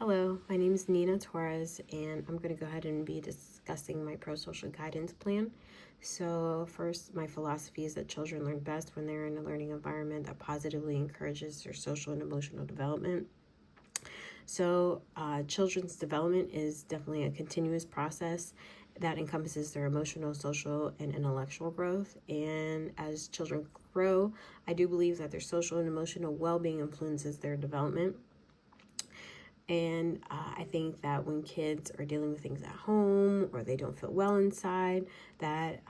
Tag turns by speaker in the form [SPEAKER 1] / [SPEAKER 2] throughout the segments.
[SPEAKER 1] Hello, my name is Nina Torres, and I'm going to go ahead and be discussing my prosocial guidance plan. So, first, my philosophy is that children learn best when they're in a learning environment that positively encourages their social and emotional development. So, children's development is definitely a continuous process that encompasses their emotional, social, and intellectual growth. And as children grow, I do believe that their social and emotional well being influences their development. And I think that when kids are dealing with things at home or they don't feel well inside, that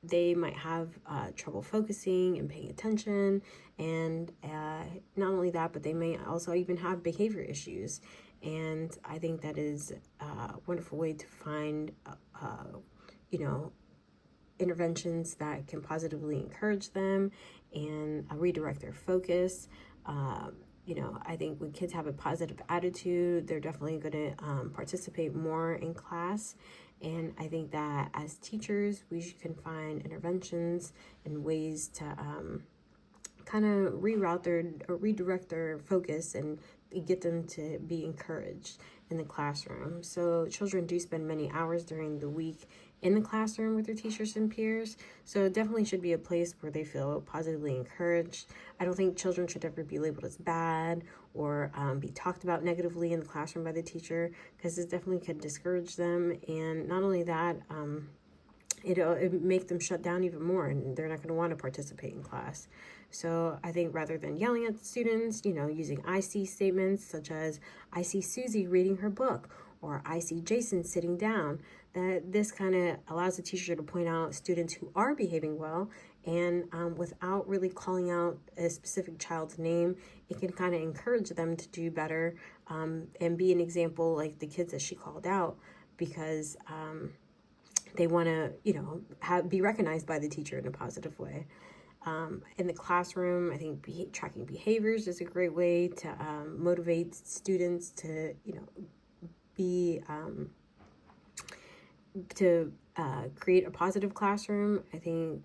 [SPEAKER 1] they might have trouble focusing and paying attention. And not only that, but they may also even have behavior issues. And I think that is a wonderful way to find, you know, interventions that can positively encourage them and redirect their focus. I think when kids have a positive attitude, they're definitely going to participate more in class. And I think that as teachers, we can find interventions and ways to kind of redirect their focus and get them to be encouraged in the classroom. So children do spend many hours during the week in the classroom with their teachers and peers. So it definitely should be a place where they feel positively encouraged. I don't think children should ever be labeled as bad or be talked about negatively in the classroom by the teacher, because it definitely could discourage them. And not only that, it make them shut down even more, and they're not going to want to participate in class. So I think rather than yelling at the students, using I see statements such as, I see Susie reading her book, or I see Jason sitting down, that this kind of allows the teacher to point out students who are behaving well, and without really calling out a specific child's name, it can kind of encourage them to do better and be an example like the kids that she called out, because they want to, be recognized by the teacher in a positive way. In the classroom, I think tracking behaviors is a great way to motivate students to, be to create a positive classroom. I think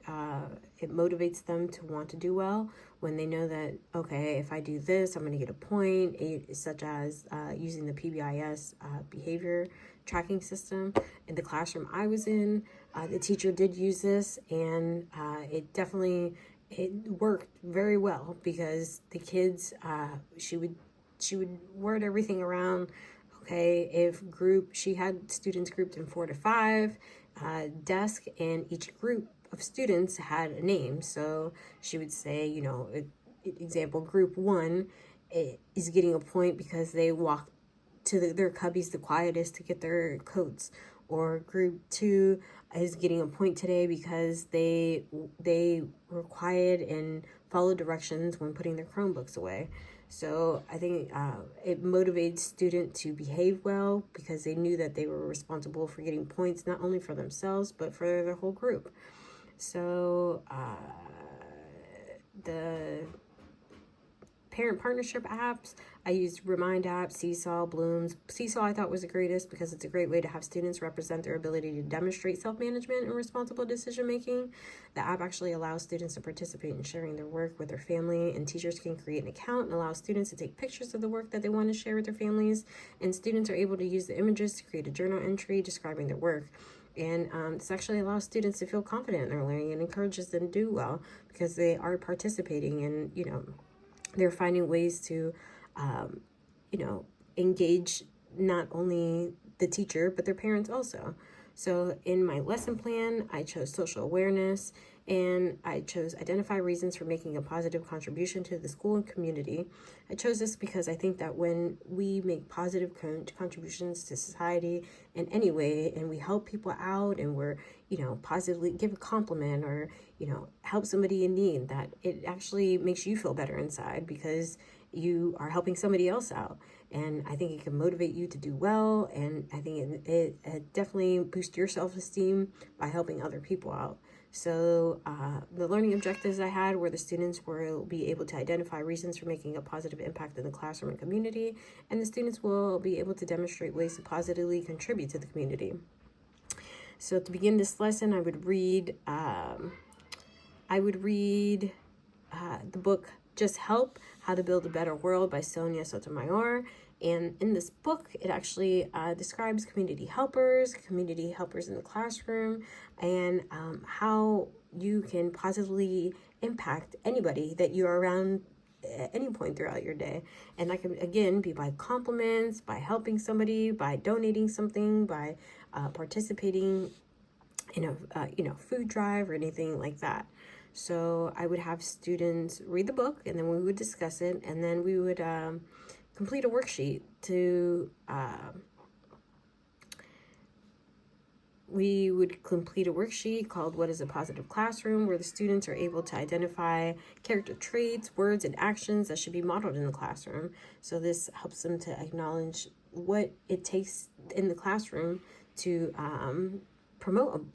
[SPEAKER 1] it motivates them to want to do well when they know that, okay, if I do this, I'm going to get a point, such as using the PBIS behavior tracking system. In the classroom I was in, the teacher did use this, and it worked very well, because the kids, she would word everything around. Okay, she had students grouped in 4 to 5 desk, and each group of students had a name. So she would say, example, group 1 is getting a point because they walked to their cubbies the quietest to get their coats, or group 2 is getting a point today because they were quiet and followed directions when putting their Chromebooks away. So I think it motivates students to behave well, because they knew that they were responsible for getting points, not only for themselves, but for the whole group. So the parent partnership apps, I used Remind app, Seesaw, Blooms. Seesaw I thought was the greatest, because it's a great way to have students represent their ability to demonstrate self-management and responsible decision-making. The app actually allows students to participate in sharing their work with their family, and teachers can create an account and allow students to take pictures of the work that they want to share with their families, and students are able to use the images to create a journal entry describing their work. And this actually allows students to feel confident in their learning and encourages them to do well, because they are participating and, they're finding ways to, engage not only the teacher, but their parents also. So in my lesson plan, I chose social awareness, and I chose identify reasons for making a positive contribution to the school and community. I chose this because I think that when we make positive contributions to society in any way, and we help people out, and we're, positively give a compliment, or, help somebody in need, that it actually makes you feel better inside, because you are helping somebody else out. And I think it can motivate you to do well, and I think it definitely boosts your self-esteem by helping other people out. So the learning objectives I had were the students will be able to identify reasons for making a positive impact in the classroom and community, and the students will be able to demonstrate ways to positively contribute to the community. So to begin this lesson, I would read the book Just Help, How to Build a Better World by Sonia Sotomayor. And in this book, it actually describes community helpers in the classroom, and how you can positively impact anybody that you're around at any point throughout your day. And that can, again, be by compliments, by helping somebody, by donating something, by participating in a food drive or anything like that. So I would have students read the book, and then we would discuss it, and then we would complete a worksheet to called What is a Positive Classroom, where the students are able to identify character traits, words, and actions that should be modeled in the classroom. So this helps them to acknowledge what it takes in the classroom to promote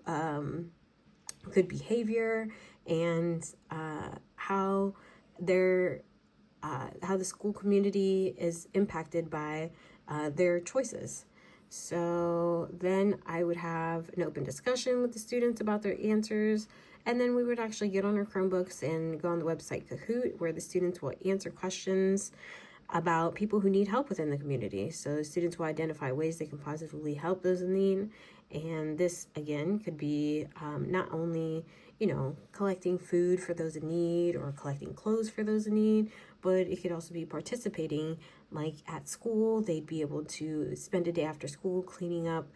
[SPEAKER 1] good behavior, and how the school community is impacted by their choices. So then I would have an open discussion with the students about their answers, and then we would actually get on our Chromebooks and go on the website Kahoot, where the students will answer questions about people who need help within the community. So the students will identify ways they can positively help those in need. And this, again, could be not only, collecting food for those in need or collecting clothes for those in need, but it could also be participating, like at school. They'd be able to spend a day after school cleaning up,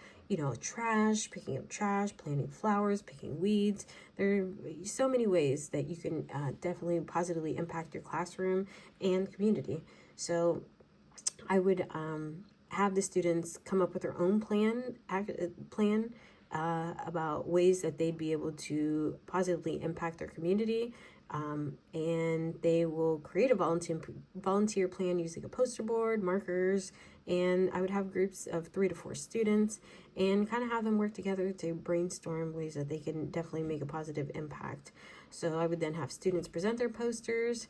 [SPEAKER 1] trash, picking up trash, planting flowers, picking weeds. There are so many ways that you can definitely positively impact your classroom and community. So I would have the students come up with their own plan about ways that they'd be able to positively impact their community. And they will create a volunteer plan using a poster board, markers, and I would have groups of 3 to 4 students and kind of have them work together to brainstorm ways that they can definitely make a positive impact. So I would then have students present their posters.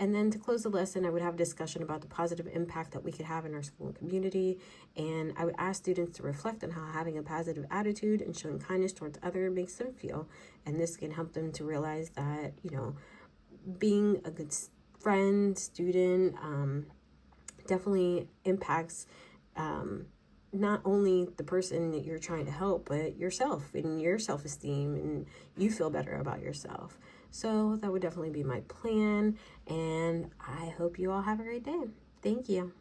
[SPEAKER 1] And then to close the lesson, I would have a discussion about the positive impact that we could have in our school and community. And I would ask students to reflect on how having a positive attitude and showing kindness towards others makes them feel. And this can help them to realize that, being a good friend, student, definitely impacts not only the person that you're trying to help, but yourself and your self-esteem, and you feel better about yourself. So that would definitely be my plan, and I hope you all have a great day. Thank you.